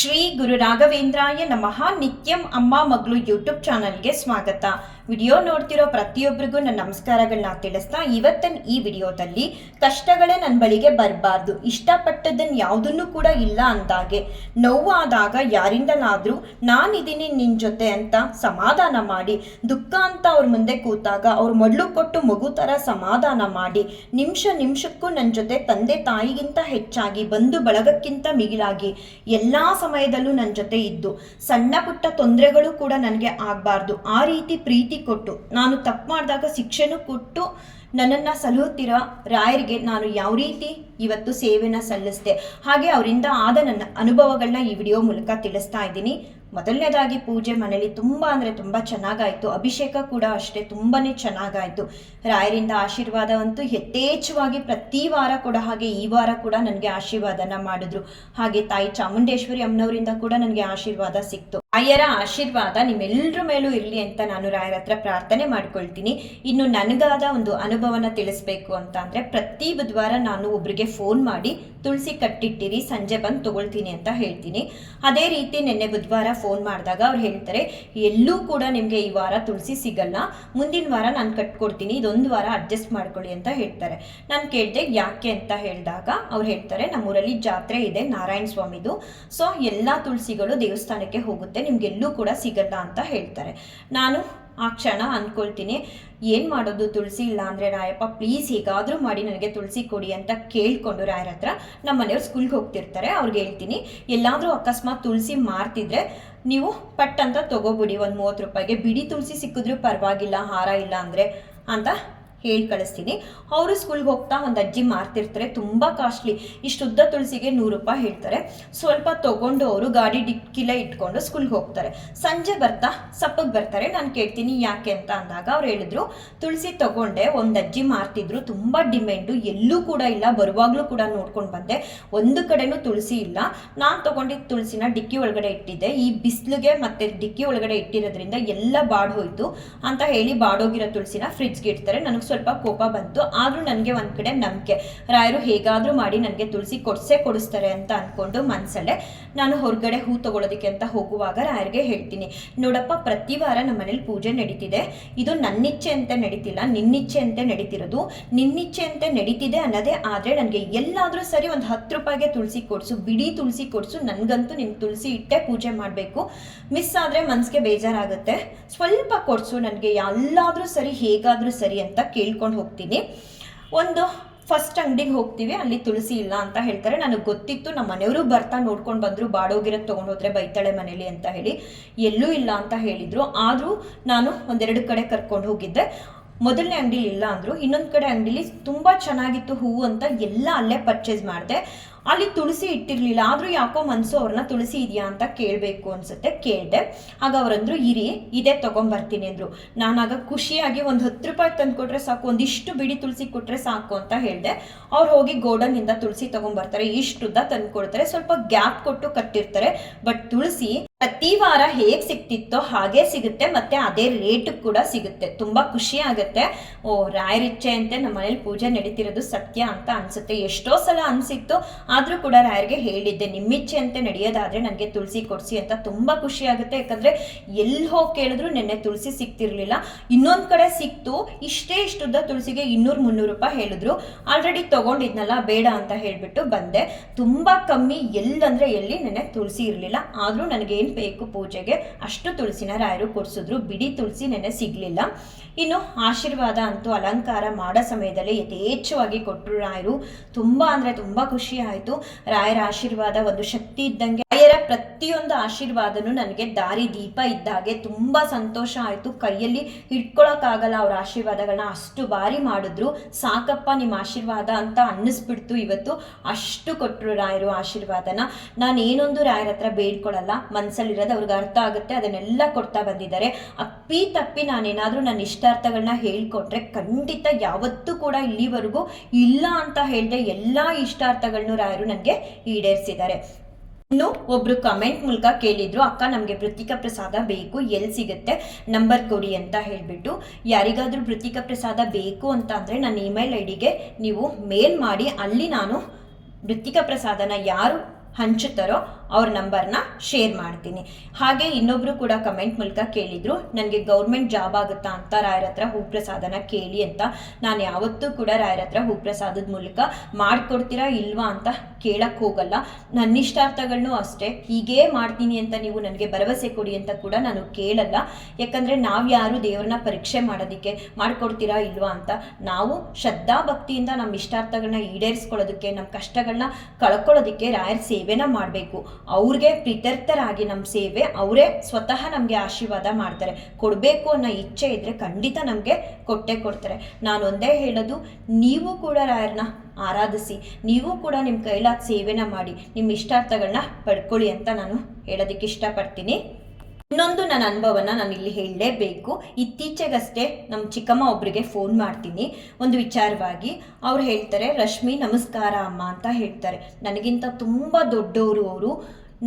ಶ್ರೀ ಗುರು ರಾಘವೇಂದ್ರಾಯ ನಮಃ. ನಿತ್ಯಂ ಅಮ್ಮ ಮಗಳು ಯೂಟ್ಯೂಬ್ ಚಾನಲ್ಗೆ ಸ್ವಾಗತ. ವಿಡಿಯೋ ನೋಡ್ತಿರೋ ಪ್ರತಿಯೊಬ್ಬರಿಗೂ ನನ್ನ ನಮಸ್ಕಾರಗಳನ್ನ ತಿಳಿಸ್ತಾ, ಇವತ್ತಿನ ಈ ವಿಡಿಯೋದಲ್ಲಿ ಕಷ್ಟಗಳೇ ನನ್ನ ಬಳಿಗೆ ಬರಬಾರ್ದು, ಇಷ್ಟಪಟ್ಟದನ್ನು ಯಾವುದನ್ನು ಕೂಡ ಇಲ್ಲ ಅಂದಾಗೆ, ನೋವು ಆದಾಗ ಯಾರಿಂದಲಾದರೂ ನಾನಿದ್ದೀನಿ ನಿನ್ನ ಜೊತೆ ಅಂತ ಸಮಾಧಾನ ಮಾಡಿ, ದುಃಖ ಅಂತ ಅವ್ರ ಮುಂದೆ ಕೂತಾಗ ಅವ್ರ ಮೊದಲು ಕೊಟ್ಟು ಮಗು ಥರ ಸಮಾಧಾನ ಮಾಡಿ, ನಿಮಿಷ ನಿಮಿಷಕ್ಕೂ ನನ್ನ ಜೊತೆ ತಂದೆ ತಾಯಿಗಿಂತ ಹೆಚ್ಚಾಗಿ ಬಂಧು ಬಳಗಕ್ಕಿಂತ ಮಿಗಿಲಾಗಿ ಎಲ್ಲ ಸಮಯದಲ್ಲೂ ನನ್ನ ಜೊತೆ ಇದ್ದು ಸಣ್ಣ ಪುಟ್ಟ ತೊಂದರೆಗಳು ಕೂಡ ನನಗೆ ಆಗಬಾರ್ದು, ಆ ರೀತಿ ಪ್ರೀತಿ ಕೊಟ್ಟು, ನಾನು ತಪ್ಪು ಮಾಡಿದಾಗ ಶಿಕ್ಷೆನೂ ಕೊಟ್ಟು ನನ್ನನ್ನು ಸಲಹುತ್ತಿರೋ ರಾಯರಿಗೆ ನಾನು ಯಾವ ರೀತಿ ಇವತ್ತು ಸೇವೆನ ಸಲ್ಲಿಸಿದೆ, ಹಾಗೆ ಅವರಿಂದ ಆದ ನನ್ನ ಅನುಭವಗಳನ್ನ ಈ ವಿಡಿಯೋ ಮೂಲಕ ತಿಳಿಸ್ತಾ ಇದ್ದೀನಿ. ಮೊದಲನೇದಾಗಿ ಪೂಜೆ ಮನೇಲಿ ತುಂಬ ಅಂದರೆ ತುಂಬ ಚೆನ್ನಾಗಾಯಿತು. ಅಭಿಷೇಕ ಕೂಡ ಅಷ್ಟೇ ತುಂಬಾ ಚೆನ್ನಾಗಾಯಿತು. ರಾಯರಿಂದ ಆಶೀರ್ವಾದ ಅಂತೂ ಯಥೇಚ್ಛವಾಗಿ ಪ್ರತಿ ವಾರ ಕೂಡ, ಹಾಗೆ ಈ ವಾರ ಕೂಡ ನನಗೆ ಆಶೀರ್ವಾದನ ಮಾಡಿದ್ರು. ಹಾಗೆ ತಾಯಿ ಚಾಮುಂಡೇಶ್ವರಿ ಅಮ್ಮನವರಿಂದ ಕೂಡ ನನಗೆ ಆಶೀರ್ವಾದ ಸಿಕ್ತು. ರಾಯರ ಆಶೀರ್ವಾದ ನಿಮ್ಮೆಲ್ಲರ ಮೇಲೂ ಇರಲಿ ಅಂತ ನಾನು ರಾಯರ ಹತ್ರ ಪ್ರಾರ್ಥನೆ ಮಾಡ್ಕೊಳ್ತೀನಿ. ಇನ್ನು ನನಗಾದ ಒಂದು ಅನುಭವನ ತಿಳಿಸ್ಬೇಕು ಅಂತ ಅಂದರೆ, ಪ್ರತಿ ಬುಧವಾರ ನಾನು ಒಬ್ರಿಗೆ ಫೋನ್ ಮಾಡಿ ತುಳಸಿ ಕಟ್ಟಿಟ್ಟಿರಿ, ಸಂಜೆ ಬಂದು ತಗೊಳ್ತೀನಿ ಅಂತ ಹೇಳ್ತೀನಿ. ಅದೇ ರೀತಿ ನಿನ್ನೆ ಬುಧವಾರ ಫೋನ್ ಮಾಡಿದಾಗ ಅವ್ರು ಹೇಳ್ತಾರೆ, ಎಲ್ಲೂ ಕೂಡ ನಿಮಗೆ ಈ ವಾರ ತುಳಸಿ ಸಿಗಲ್ಲ, ಮುಂದಿನ ವಾರ ನಾನು ಕಟ್ಕೊಡ್ತೀನಿ, ಇದೊಂದು ವಾರ ಅಡ್ಜಸ್ಟ್ ಮಾಡ್ಕೊಳ್ಳಿ ಅಂತ ಹೇಳ್ತಾರೆ. ನಾನು ಕೇಳಿದೆ ಯಾಕೆ ಅಂತ ಹೇಳಿದಾಗ ಅವ್ರು ಹೇಳ್ತಾರೆ, ನಮ್ಮೂರಲ್ಲಿ ಜಾತ್ರೆ ಇದೆ ನಾರಾಯಣ ಸ್ವಾಮಿದು, ಸೊ ಎಲ್ಲ ತುಳಸಿಗಳು ದೇವಸ್ಥಾನಕ್ಕೆ ಹೋಗುತ್ತೆ, ನಿಮ್ಗೆಲ್ಲೂ ಕೂಡ ಸಿಗಲ್ಲ ಅಂತ ಹೇಳ್ತಾರೆ. ನಾನು ಆ ಕ್ಷಣ ಅಂದ್ಕೊಳ್ತೀನಿ, ಏನು ಮಾಡೋದು, ತುಳಸಿ ಇಲ್ಲ ಅಂದರೆ ರಾಯಪ್ಪ ಪ್ಲೀಸ್ ಹೇಗಾದರೂ ಮಾಡಿ ನನಗೆ ತುಳಸಿ ಕೊಡಿ ಅಂತ ಕೇಳಿಕೊಂಡು ರಾಯರ ಹತ್ರ, ನಮ್ಮ ಮನೆಯವ್ರು ಸ್ಕೂಲ್ಗೆ ಹೋಗ್ತಿರ್ತಾರೆ, ಅವ್ರಿಗೆ ಹೇಳ್ತೀನಿ ಎಲ್ಲಾದರೂ ಅಕಸ್ಮಾತ್ ತುಳಸಿ ಮಾರ್ತಿದ್ರೆ ನೀವು ಪಟ್ ಅಂತ ತೊಗೊಬಿಡಿ, ಒಂದು 30 ರೂಪಾಯಿಗೆ ಬಿಡಿ ತುಳಸಿ ಸಿಕ್ಕಿದ್ರೂ ಪರವಾಗಿಲ್ಲ, ಹಾರ ಇಲ್ಲ ಅಂದರೆ ಅಂತ ಹೇಳಿ ಕಳಿಸ್ತೀನಿ. ಅವರು ಸ್ಕೂಲ್ಗೆ ಹೋಗ್ತಾ ಒಂದು ಅಜ್ಜಿ ಮಾರ್ತಿರ್ತಾರೆ, ತುಂಬ ಕಾಸ್ಟ್ಲಿ, ಇಷ್ಟು ಉದ್ದ ತುಳಸಿಗೆ 100 ರೂಪಾಯಿ ಹೇಳ್ತಾರೆ. ಸ್ವಲ್ಪ ತೊಗೊಂಡು ಅವರು ಗಾಡಿ ಡಿಕ್ಕಿಲೇ ಇಟ್ಕೊಂಡು ಸ್ಕೂಲ್ಗೆ ಹೋಗ್ತಾರೆ. ಸಂಜೆ ಬರ್ತಾ ಸಪ್ಪಗೆ ಬರ್ತಾರೆ. ನಾನು ಕೇಳ್ತೀನಿ ಯಾಕೆ ಅಂತ ಅಂದಾಗ ಅವ್ರು ಹೇಳಿದ್ರು, ತುಳಸಿ ತೊಗೊಂಡೆ, ಒಂದು ಅಜ್ಜಿ ಮಾರ್ತಿದ್ರು, ತುಂಬ ಡಿಮ್ಯಾಂಡು, ಎಲ್ಲೂ ಕೂಡ ಇಲ್ಲ, ಬರುವಾಗಲೂ ಕೂಡ ನೋಡ್ಕೊಂಡು ಬಂದೆ, ಒಂದು ಕಡೆನೂ ತುಳಸಿ ಇಲ್ಲ, ನಾನು ತೊಗೊಂಡಿದ್ದ ತುಳಸಿನ ಡಿಕ್ಕಿ ಒಳಗಡೆ ಇಟ್ಟಿದ್ದೆ, ಈ ಬಿಸಿಲಿಗೆ ಮತ್ತೆ ಡಿಕ್ಕಿ ಒಳಗಡೆ ಇಟ್ಟಿರೋದ್ರಿಂದ ಎಲ್ಲ ಬಾಡೋಯ್ತು ಅಂತ ಹೇಳಿ ಬಾಡೋಗಿರೋ ತುಳಸಿನ ಫ್ರಿಡ್ಜ್ಗೆ ಇಡ್ತಾರೆ. ನನಗೆ ಸ್ವಲ್ಪ ಕೋಪ ಬಂತು, ಆದರೂ ನನಗೆ ಒಂದು ಕಡೆ ನಂಬಿಕೆ, ರಾಯರು ಹೇಗಾದರೂ ಮಾಡಿ ನನಗೆ ತುಳಸಿ ಕೊಡಿಸ್ತಾರೆ ಅಂತ ಅಂದ್ಕೊಂಡು ಮನಸ್ಸಲ್ಲೇ ನಾನು ಹೊರಗಡೆ ಹೂ ತಗೊಳ್ಳೋದಕ್ಕೆ ಅಂತ ಹೋಗುವಾಗ ರಾಯರಿಗೆ ಹೇಳ್ತೀನಿ, ನೋಡಪ್ಪ ಪ್ರತಿ ವಾರ ನಮ್ಮ ಮನೇಲಿ ಪೂಜೆ ನಡೀತಿದೆ, ಇದು ನನ್ನಿಚ್ಛೆ ಅಂತ ನಡೀತಿಲ್ಲ, ನಿನ್ನಿಚ್ಛೆ ಅಂತ ನಡೀತಿರೋದು, ನಿನ್ನಿಚ್ಛೆ ಅಂತ ನಡೀತಿದೆ ಅನ್ನೋದೇ ಆದರೆ ನನಗೆ ಎಲ್ಲಾದರೂ ಸರಿ ಒಂದು 10 ರೂಪಾಯಿಗೆ ತುಳಸಿ ಕೊಡಿಸು, ಬಿಡಿ ತುಳಸಿ ಕೊಡಿಸು, ನನಗಂತೂ ನಿಮ್ಮ ತುಳಸಿ ಇಟ್ಟೆ ಪೂಜೆ ಮಾಡಬೇಕು, ಮಿಸ್ ಆದರೆ ಮನಸ್ಸಿಗೆ ಬೇಜಾರಾಗುತ್ತೆ, ಸ್ವಲ್ಪ ಕೊಡಿಸು ನನಗೆ, ಎಲ್ಲಾದರೂ ಸರಿ ಹೇಗಾದರೂ ಸರಿ ಅಂತ ಕೇಳ್ಕೊಂಡು ಹೋಗ್ತೀನಿ. ಒಂದು ಫಸ್ಟ್ ಅಂಗಡಿಗೆ ಹೋಗ್ತೀವಿ, ಅಲ್ಲಿ ತುಳಸಿ ಇಲ್ಲ ಅಂತ ಹೇಳ್ತಾರೆ. ನನಗೆ ಗೊತ್ತಿತ್ತು, ನಮ್ಮ ಮನೆಯವರು ಬರ್ತಾ ನೋಡ್ಕೊಂಡು ಬಂದರು, ಬಾಡೋಗಿರೋದು ತೊಗೊಂಡು ಹೋದ್ರೆ ಬೈತಾಳೆ ಮನೇಲಿ ಅಂತ ಹೇಳಿ, ಎಲ್ಲೂ ಇಲ್ಲ ಅಂತ ಹೇಳಿದರು. ಆದರೂ ನಾನು ಒಂದೆರಡು ಕಡೆ ಕರ್ಕೊಂಡು ಹೋಗಿದ್ದೆ. ಮೊದಲನೇ ಅಂಗಡಿಲಿ ಇಲ್ಲ ಅಂದರು, ಇನ್ನೊಂದು ಕಡೆ ಅಂಗಡಿಲಿ ತುಂಬ ಚೆನ್ನಾಗಿತ್ತು ಹೂವು ಅಂತ ಎಲ್ಲ ಅಲ್ಲೇ ಪರ್ಚೇಸ್ ಮಾಡಿದೆ. ಅಲ್ಲಿ ತುಳಸಿ ಇಟ್ಟಿರಲಿಲ್ಲ, ಆದರೂ ಯಾಕೋ ಮನಸ್ಸು ಅವ್ರನ್ನ ತುಳಸಿ ಇದೆಯಾ ಅಂತ ಕೇಳಬೇಕು ಅನ್ಸುತ್ತೆ, ಕೇಳಿದೆ. ಆಗ ಅವರಂದ್ರು ಇರಿ ಇದೇ ತೊಗೊಂಬರ್ತೀನಿ ಅಂದರು. ನಾನಾಗ ಖುಷಿಯಾಗಿ ಒಂದು 10 ರೂಪಾಯಿ ತಂದು ಕೊಟ್ಟರೆ ಸಾಕು, ಒಂದಿಷ್ಟು ಬಿಡಿ ತುಳಸಿ ಕೊಟ್ಟರೆ ಸಾಕು ಅಂತ ಹೇಳಿದೆ. ಅವ್ರು ಹೋಗಿ ಗೋಡನ್ನಿಂದ ತುಳಸಿ ತೊಗೊಂಬರ್ತಾರೆ, ಇಷ್ಟುದ್ದ ತಂದು ಕೊಡ್ತಾರೆ, ಸ್ವಲ್ಪ ಗ್ಯಾಪ್ ಕೊಟ್ಟು ಕಟ್ಟಿರ್ತಾರೆ. ಬಟ್ ತುಳಸಿ ಪ್ರತಿ ವಾರ ಹೇಗೆ ಸಿಗ್ತಿತ್ತೋ ಹಾಗೆ ಸಿಗುತ್ತೆ, ಮತ್ತೆ ಅದೇ ರೇಟ್ ಕೂಡ ಸಿಗುತ್ತೆ. ತುಂಬ ಖುಷಿ ಆಗುತ್ತೆ. ಓ ರಾಯರ ಇಚ್ಛೆ ಅಂತೆ ನಮ್ಮ ಮನೇಲಿ ಪೂಜೆ ನಡೀತಿರೋದು ಸತ್ಯ ಅಂತ ಅನ್ಸುತ್ತೆ. ಎಷ್ಟೋ ಸಲ ಅನಿಸಿತ್ತು, ಆದರೂ ಕೂಡ ರಾಯರಿಗೆ ಹೇಳಿದ್ದೆ, ನಿಮ್ಮಿಚ್ಛೆ ಅಂತೆ ನಡೆಯೋದಾದರೆ ನನಗೆ ತುಳಸಿ ಕೊಡಿಸಿ ಅಂತ. ತುಂಬ ಖುಷಿ ಆಗುತ್ತೆ, ಯಾಕಂದರೆ ಎಲ್ಲಿ ಹೋಗಿ ಕೇಳಿದ್ರು ನೆನ್ನೆ ತುಳಸಿ ಸಿಗ್ತಿರ್ಲಿಲ್ಲ, ಇನ್ನೊಂದು ಕಡೆ ಸಿಕ್ತು, ಇಷ್ಟುದ್ದ ತುಳಸಿಗೆ 200-300 ರೂಪಾಯಿ ಹೇಳಿದ್ರು. ಆಲ್ರೆಡಿ ತೊಗೊಂಡಿದ್ನಲ್ಲ ಬೇಡ ಅಂತ ಹೇಳಿಬಿಟ್ಟು ಬಂದೆ. ತುಂಬ ಕಮ್ಮಿ, ಎಲ್ಲಂದರೆ ಎಲ್ಲಿ ನೆನ್ನೆ ತುಳಸಿ ಇರಲಿಲ್ಲ, ಆದರೂ ನನಗೇನು ಬೇಕು ಪೂಜೆಗೆ ಅಷ್ಟು ತುಳಸಿನ ರಾಯರು ಕೊಡಿಸಿದ್ರು, ಬಿಡಿ ತುಳಸಿ ನೆನ್ನೆ ಸಿಗಲಿಲ್ಲ. ಇನ್ನು ಆಶೀರ್ವಾದ ಅಂತೂ ಅಲಂಕಾರ ಮಾಡೋ ಸಮಯದಲ್ಲಿ ಯಥೇಚ್ಛವಾಗಿ ಕೊಟ್ಟರು ರಾಯರು. ತುಂಬ ಅಂದರೆ ತುಂಬ ಖುಷಿ ಆಯಿತು. ರಾಯರ ಆಶೀರ್ವಾದ ಒಂದು ಶಕ್ತಿ ಇದ್ದಂಗೆ, ರಾಯರ ಪ್ರತಿಯೊಂದು ಆಶೀರ್ವಾದನೂ ನನಗೆ ದಾರಿ ದೀಪ ಇದ್ದಾಗೆ. ತುಂಬ ಸಂತೋಷ ಆಯಿತು, ಕೈಯಲ್ಲಿ ಹಿಡ್ಕೊಳಕ್ಕಾಗಲ್ಲ ಅವ್ರ ಆಶೀರ್ವಾದಗಳನ್ನ, ಅಷ್ಟು ಬಾರಿ ಮಾಡಿದ್ರು. ಸಾಕಪ್ಪ ನಿಮ್ಮ ಆಶೀರ್ವಾದ ಅಂತ ಅನ್ನಿಸ್ಬಿಡ್ತು ಇವತ್ತು, ಅಷ್ಟು ಕೊಟ್ಟರು ರಾಯರು ಆಶೀರ್ವಾದನ. ನಾನೇನೊಂದು ರಾಯರ ಹತ್ರ ಬೇಡ್ಕೊಳ್ಳಲ್ಲ, ಮನಸ್ಸಲ್ಲಿರೋದು ಅವ್ರಿಗೆ ಅರ್ಥ ಆಗುತ್ತೆ, ಅದನ್ನೆಲ್ಲ ಕೊಡ್ತಾ ಬಂದಿದ್ದಾರೆ. ಅಪ್ಪಿ ತಪ್ಪಿ ನಾನೇನಾದರೂ ನನ್ನ ಇಷ್ಟಾರ್ಥಗಳನ್ನ ಹೇಳ್ಕೊಟ್ರೆ ಖಂಡಿತ ಯಾವತ್ತೂ ಕೂಡ ಇಲ್ಲಿವರೆಗೂ ಇಲ್ಲ ಅಂತ ಹೇಳಿದೆ ಎಲ್ಲ ಇಷ್ಟಾರ್ಥಗಳನ್ನೂ ರಾಯರು ನನಗೆ ಈಡೇರಿಸಿದ್ದಾರೆ. ಇನ್ನು ಒಬ್ರು ಕಮೆಂಟ್ ಮೂಲಕ ಕೇಳಿದ್ರು, ಅಕ್ಕ ನಮಗೆ ವೃತ್ತಿಕ ಪ್ರಸಾದ ಬೇಕು, ಎಲ್ಲಿ ಸಿಗುತ್ತೆ ನಂಬರ್ ಕೊಡಿ ಅಂತ ಹೇಳಿಬಿಟ್ಟು. ಯಾರಿಗಾದ್ರೂ ವೃತ್ತಿಕ ಪ್ರಸಾದ ಬೇಕು ಅಂತ ಅಂದರೆ ನನ್ನ ಇಮೇಲ್ ಐಡಿಗೆ ನೀವು ಮೇಲ್ ಮಾಡಿ, ಅಲ್ಲಿ ನಾನು ವೃತ್ತಿಕ ಪ್ರಸಾದನ ಯಾರು ಹಂಚುತ್ತಾರೋ ಅವ್ರ ನಂಬರ್ನ ಶೇರ್ ಮಾಡ್ತೀನಿ. ಹಾಗೆ ಇನ್ನೊಬ್ರು ಕೂಡ ಕಮೆಂಟ್ ಮೂಲಕ ಕೇಳಿದ್ರು, ನನಗೆ ಗೌರ್ಮೆಂಟ್ ಜಾಬ್ ಆಗುತ್ತಾ ಅಂತ ರಾಯರ ಹತ್ರ ಹೂಪ್ರಸಾದನ ಕೇಳಿ ಅಂತ. ನಾನು ಯಾವತ್ತೂ ಕೂಡ ರಾಯರ ಹತ್ರ ಹೂಪ್ರಸಾದದ ಮೂಲಕ ಮಾಡ್ಕೊಡ್ತೀರಾ ಇಲ್ವಾ ಅಂತ ಕೇಳಕ್ ಹೋಗಲ್ಲ. ನನ್ನ ಇಷ್ಟಾರ್ಥಗಳನ್ನೂ ಅಷ್ಟೇ ಹೀಗೇ ಮಾಡ್ತೀನಿ ಅಂತ ನೀವು ನನಗೆ ಭರವಸೆ ಕೊಡಿ ಅಂತ ಕೂಡ ನಾನು ಕೇಳಲ್ಲ. ಯಾಕಂದರೆ ನಾವು ಯಾರು ದೇವ್ರನ್ನ ಪರೀಕ್ಷೆ ಮಾಡೋದಕ್ಕೆ ಮಾಡ್ಕೊಡ್ತೀರಾ ಇಲ್ವಾ ಅಂತ. ನಾವು ಶ್ರದ್ಧಾ ಭಕ್ತಿಯಿಂದ ನಮ್ಮ ಇಷ್ಟಾರ್ಥಗಳನ್ನ ಈಡೇರಿಸ್ಕೊಳ್ಳೋದಕ್ಕೆ, ನಮ್ಮ ಕಷ್ಟಗಳನ್ನ ಕಳ್ಕೊಳ್ಳೋದಕ್ಕೆ ರಾಯರ ಸೇವೆನ ಮಾಡಬೇಕು. ಅವ್ರಿಗೆ ಪ್ರೀತ್ಯರ್ಥರಾಗಿ ನಮ್ಮ ಸೇವೆ ಅವರೇ ಸ್ವತಃ ನಮಗೆ ಆಶೀರ್ವಾದ ಮಾಡ್ತಾರೆ. ಕೊಡಬೇಕು ಅನ್ನೋ ಇಚ್ಛೆ ಇದ್ದರೆ ಖಂಡಿತ ನಮಗೆ ಕೊಟ್ಟೇ ಕೊಡ್ತಾರೆ. ನಾನು ಒಂದೇ ಹೇಳೋದು, ನೀವು ಕೂಡ ರಾಯರನ್ನ ಆರಾಧಿಸಿ, ನೀವು ಕೂಡ ನಿಮ್ಮ ಕೈಲಾದ ಸೇವೆನ ಮಾಡಿ ನಿಮ್ಮ ಇಷ್ಟಾರ್ಥಗಳನ್ನ ಪಡ್ಕೊಳ್ಳಿ ಅಂತ ನಾನು ಹೇಳೋದಕ್ಕೆ ಇಷ್ಟಪಡ್ತೀನಿ. ಇನ್ನೊಂದು ನನ್ನ ಅನುಭವನ ನಾನು ಇಲ್ಲಿ ಹೇಳಲೇಬೇಕು. ಇತ್ತೀಚೆಗಷ್ಟೇ ನಮ್ಮ ಚಿಕ್ಕಮ್ಮ ಒಬ್ಬರಿಗೆ ಫೋನ್ ಮಾಡ್ತೀನಿ ಒಂದು ವಿಚಾರವಾಗಿ. ಅವ್ರು ಹೇಳ್ತಾರೆ, ರಶ್ಮಿ ನಮಸ್ಕಾರ ಅಮ್ಮ ಅಂತ ಹೇಳ್ತಾರೆ. ನನಗಿಂತ ತುಂಬ ದೊಡ್ಡವರು ಅವರು.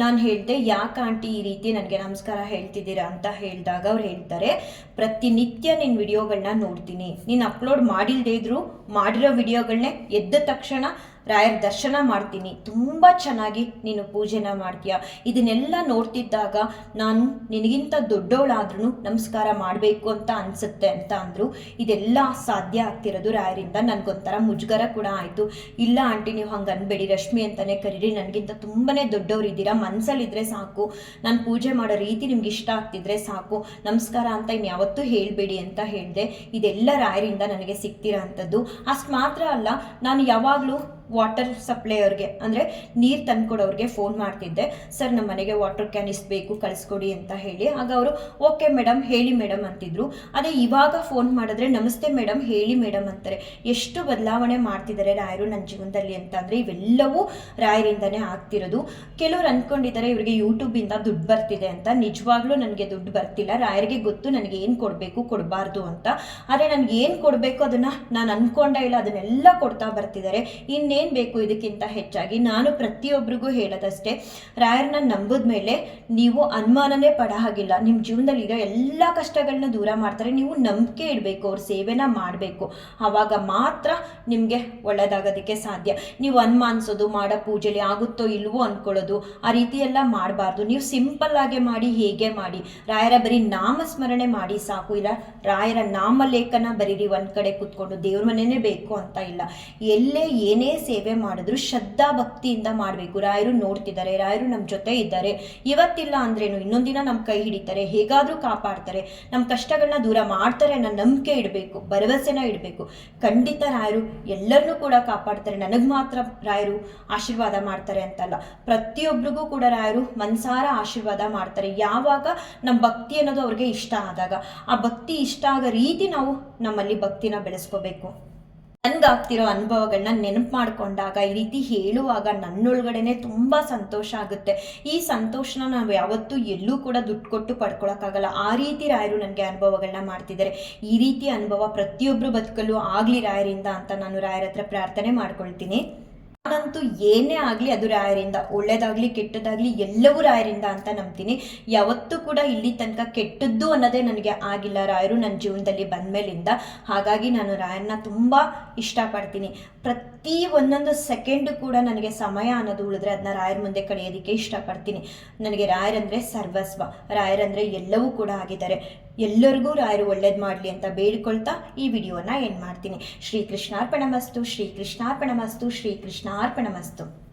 ನಾನು ಹೇಳಿದೆ, ಯಾಕೆ ಆಂಟಿ ಈ ರೀತಿ ನನಗೆ ನಮಸ್ಕಾರ ಹೇಳ್ತಿದ್ದೀರಾ ಅಂತ ಹೇಳಿದಾಗ ಅವ್ರು ಹೇಳ್ತಾರೆ, ಪ್ರತಿನಿತ್ಯ ನಿನ್ನ ವಿಡಿಯೋಗಳನ್ನ ನೋಡ್ತೀನಿ. ನೀನು ಅಪ್ಲೋಡ್ ಮಾಡಿಲ್ಲದೇ ಇದ್ರು ಮಾಡಿರೋ ವಿಡಿಯೋಗಳನ್ನೇ ಎದ್ದ ತಕ್ಷಣ ರಾಯರ ದರ್ಶನ ಮಾಡ್ತೀನಿ. ತುಂಬ ಚೆನ್ನಾಗಿ ನೀನು ಪೂಜೆನ ಮಾಡ್ತೀಯ. ಇದನ್ನೆಲ್ಲ ನೋಡ್ತಿದ್ದಾಗ ನಾನು ನಿನಗಿಂತ ದೊಡ್ಡವಳಾದ್ರೂ ನಮಸ್ಕಾರ ಮಾಡಬೇಕು ಅಂತ ಅನಿಸುತ್ತೆ ಅಂತ ಅಂದರು. ಇದೆಲ್ಲ ಸಾಧ್ಯ ಆಗ್ತಿರೋದು ರಾಯರಿಂದ. ನನಗೊಂಥರ ಮುಜುಗರ ಕೂಡ ಆಯಿತು. ಇಲ್ಲ ಆಂಟಿ, ನೀವು ಹಂಗೆ ಅನ್ಬೇಡಿ, ರಶ್ಮಿ ಅಂತಲೇ ಕರೀರಿ, ನನಗಿಂತ ತುಂಬಾ ದೊಡ್ಡವರಿದ್ದೀರಾ, ಮನಸ್ಸಲ್ಲಿದ್ದರೆ ಸಾಕು, ನಾನು ಪೂಜೆ ಮಾಡೋ ರೀತಿ ನಿಮ್ಗೆ ಇಷ್ಟ ಆಗ್ತಿದ್ರೆ ಸಾಕು, ನಮಸ್ಕಾರ ಅಂತ ಇನ್ನು ಯಾವತ್ತೂ ಹೇಳಬೇಡಿ ಅಂತ ಹೇಳಿದೆ. ಇದೆಲ್ಲ ರಾಯರಿಂದ ನನಗೆ ಸಿಗ್ತಿರೋ ಅಂಥದ್ದು. ಅಷ್ಟು ಮಾತ್ರ ಅಲ್ಲ, ನಾನು ಯಾವಾಗಲೂ ವಾಟರ್ ಸಪ್ಲೈ ಅವ್ರಿಗೆ ಅಂದರೆ ನೀರು ತಂದ್ಕೊಡೋರಿಗೆ ಫೋನ್ ಮಾಡ್ತಿದ್ದೆ. ಸರ್, ನಮ್ಮ ಮನೆಗೆ ವಾಟರ್ ಕ್ಯಾನ್ ಬೇಕು ಕಳಿಸ್ಕೊಡಿ ಅಂತ ಹೇಳಿ. ಆಗ ಅವರು ಓಕೆ ಮೇಡಮ್, ಹೇಳಿ ಮೇಡಮ್ ಅಂತಿದ್ರು. ಅದೇ ಇವಾಗ ಫೋನ್ ಮಾಡಿದ್ರೆ ನಮಸ್ತೆ ಮೇಡಮ್, ಹೇಳಿ ಮೇಡಮ್ ಅಂತಾರೆ. ಎಷ್ಟು ಬದಲಾವಣೆ ಮಾಡ್ತಿದ್ದಾರೆ ರಾಯರು ನನ್ನ ಜೀವನದಲ್ಲಿ ಅಂತ ಅಂದರೆ ಇವೆಲ್ಲವೂ ರಾಯರಿಂದನೇ ಆಗ್ತಿರೋದು. ಕೆಲವ್ರು ಅಂದ್ಕೊಂಡಿದ್ದಾರೆ ಇವರಿಗೆ ಯೂಟ್ಯೂಬಿಂದ ದುಡ್ಡು ಬರ್ತಿದೆ ಅಂತ. ನಿಜವಾಗ್ಲೂ ನನಗೆ ದುಡ್ಡು ಬರ್ತಿಲ್ಲ. ರಾಯರಿಗೆ ಗೊತ್ತು ನನಗೆ ಏನು ಕೊಡಬೇಕು ಕೊಡಬಾರ್ದು ಅಂತ. ಆದರೆ ನನಗೆ ಏನು ಕೊಡಬೇಕು ಅದನ್ನು ನಾನು ಅಂದ್ಕೊಂಡೇ ಇಲ್ಲ, ಅದನ್ನೆಲ್ಲ ಕೊಡ್ತಾ ಬರ್ತಿದ್ದಾರೆ. ಇನ್ನೇನು ಬೇಕು ಇದಕ್ಕಿಂತ ಹೆಚ್ಚಾಗಿ? ನಾನು ಪ್ರತಿಯೊಬ್ಬರಿಗೂ ಹೇಳೋದಷ್ಟೇ, ರಾಯರನ್ನ ನಂಬಿದ ಮೇಲೆ ನೀವು ಅನುಮಾನನೇ ಪಡ ಹಾಗಿಲ್ಲ. ನಿಮ್ಮ ಜೀವನದಲ್ಲಿ ಇರೋ ಎಲ್ಲ ಕಷ್ಟಗಳನ್ನ ದೂರ ಮಾಡ್ತಾರೆ. ನೀವು ನಂಬಿಕೆ ಇಡಬೇಕು, ಅವ್ರ ಸೇವೆನ ಮಾಡಬೇಕು. ಆವಾಗ ಮಾತ್ರ ನಿಮಗೆ ಒಳ್ಳೆಯದಾಗೋದಕ್ಕೆ ಸಾಧ್ಯ. ನೀವು ಅನುಮಾನಿಸೋದು, ಮಾಡೋ ಪೂಜೆಲಿ ಆಗುತ್ತೋ ಇಲ್ವೋ ಅಂದ್ಕೊಳ್ಳೋದು, ಆ ರೀತಿ ಎಲ್ಲ ಮಾಡಬಾರ್ದು. ನೀವು ಸಿಂಪಲ್ ಆಗಿ ಮಾಡಿ, ಹೇಗೆ ಮಾಡಿ, ರಾಯರ ಬರೀ ನಾಮಸ್ಮರಣೆ ಮಾಡಿ ಸಾಕು. ಇಲ್ಲ ರಾಯರ ನಾಮಲೇಖನ ಬರೀರಿ ಒಂದು ಕಡೆ ಕೂತ್ಕೊಂಡು, ದೇವ್ರ ಮನೆಯೇ ಬೇಕು ಅಂತ ಇಲ್ಲ. ಎಲ್ಲೇ ಏನೇ ಸೇವೆ ಮಾಡಿದ್ರು ಶ್ರದ್ಧಾ ಭಕ್ತಿಯಿಂದ ಮಾಡಬೇಕು. ರಾಯರು ನೋಡ್ತಿದ್ದಾರೆ, ರಾಯರು ನಮ್ಮ ಜೊತೆ ಇದ್ದಾರೆ. ಇವತ್ತಿಲ್ಲ ಅಂದ್ರೇನು ಇನ್ನೊಂದಿನ ನಮ್ಮ ಕೈ ಹಿಡಿತಾರೆ, ಹೇಗಾದರೂ ಕಾಪಾಡ್ತಾರೆ, ನಮ್ಮ ಕಷ್ಟಗಳನ್ನ ದೂರ ಮಾಡ್ತಾರೆ ಅನ್ನೋ ನಂಬಿಕೆ ಇಡಬೇಕು, ಭರವಸೆನ ಇಡಬೇಕು. ಖಂಡಿತ ರಾಯರು ಎಲ್ಲರನ್ನೂ ಕೂಡ ಕಾಪಾಡ್ತಾರೆ. ನನಗೆ ಮಾತ್ರ ರಾಯರು ಆಶೀರ್ವಾದ ಮಾಡ್ತಾರೆ ಅಂತಲ್ಲ, ಪ್ರತಿಯೊಬ್ಬರಿಗೂ ಕೂಡ ರಾಯರು ಮನಸಾರ ಆಶೀರ್ವಾದ ಮಾಡ್ತಾರೆ. ಯಾವಾಗ ನಮ್ಮ ಭಕ್ತಿ ಅನ್ನೋದು ಅವ್ರಿಗೆ ಇಷ್ಟ ಆದಾಗ, ಆ ಭಕ್ತಿ ಇಷ್ಟ ಆಗೋ ರೀತಿ ನಾವು ನಮ್ಮಲ್ಲಿ ಭಕ್ತಿನ ಬೆಳೆಸ್ಕೋಬೇಕು. ನನಗಾಗ್ತಿರೋ ಅನುಭವಗಳನ್ನ ನೆನಪು ಮಾಡಿಕೊಂಡಾಗ, ಈ ರೀತಿ ಹೇಳುವಾಗ ನನ್ನೊಳಗಡೆನೆ ತುಂಬ ಸಂತೋಷ ಆಗುತ್ತೆ. ಈ ಸಂತೋಷನ ನಾವು ಯಾವತ್ತೂ ಎಲ್ಲೂ ಕೂಡ ದುಡ್ಡು ಕೊಟ್ಟು ಪಡ್ಕೊಳಕ್ಕಾಗಲ್ಲ. ಆ ರೀತಿ ರಾಯರು ನನಗೆ ಅನುಭವಗಳನ್ನ ಮಾಡ್ತಿದ್ದಾರೆ. ಈ ರೀತಿ ಅನುಭವ ಪ್ರತಿಯೊಬ್ಬರು ಬದುಕಲು ಆಗಲಿ ರಾಯರಿಂದ ಅಂತ ನಾನು ರಾಯರ ಹತ್ರ ಪ್ರಾರ್ಥನೆ ಮಾಡ್ಕೊಳ್ತೀನಿ. ನಾನಂತೂ ಏನೇ ಆಗಲಿ ಅದು ರಾಯರಿಂದ, ಒಳ್ಳೇದಾಗಲಿ ಕೆಟ್ಟದಾಗಲಿ ಎಲ್ಲವೂ ರಾಯರಿಂದ ಅಂತ ನಂಬ್ತೀನಿ. ಯಾವತ್ತೂ ಕೂಡ ಇಲ್ಲಿ ತನಕ ಕೆಟ್ಟದ್ದು ಅನ್ನೋದೇ ನನಗೆ ಆಗಿಲ್ಲ ರಾಯರು ನನ್ನ ಜೀವನದಲ್ಲಿ ಬಂದಮೇಲಿಂದ. ಹಾಗಾಗಿ ನಾನು ರಾಯರನ್ನ ತುಂಬ ಇಷ್ಟಪಡ್ತೀನಿ. ಪ್ರತಿ ಒಂದೊಂದು ಸೆಕೆಂಡು ಕೂಡ ನನಗೆ ಸಮಯ ಅನ್ನೋದು ಉಳಿದ್ರೆ ಅದನ್ನ ರಾಯರ ಮುಂದೆ ಕಳೆಯೋದಕ್ಕೆ ಇಷ್ಟಪಡ್ತೀನಿ. ನನಗೆ ರಾಯರಂದರೆ ಸರ್ವಸ್ವ, ರಾಯರಂದರೆ ಎಲ್ಲವೂ ಕೂಡ ಆಗಿದ್ದಾರೆ. ಎಲ್ಲರಿಗೂ ರಾಯರು ಒಳ್ಳೇದು ಮಾಡಲಿ ಅಂತ ಬೇಡಿಕೊಳ್ತಾ ಈ ವಿಡಿಯೋನ ಎಂಡ್ ಮಾಡ್ತೀನಿ. ಶ್ರೀಕೃಷ್ಣಾರ್ಪಣಮಸ್ತು, ಶ್ರೀಕೃಷ್ಣಾರ್ಪಣಮಸ್ತು, ಶ್ರೀಕೃಷ್ಣಾರ್ಪಣಮಸ್ತು.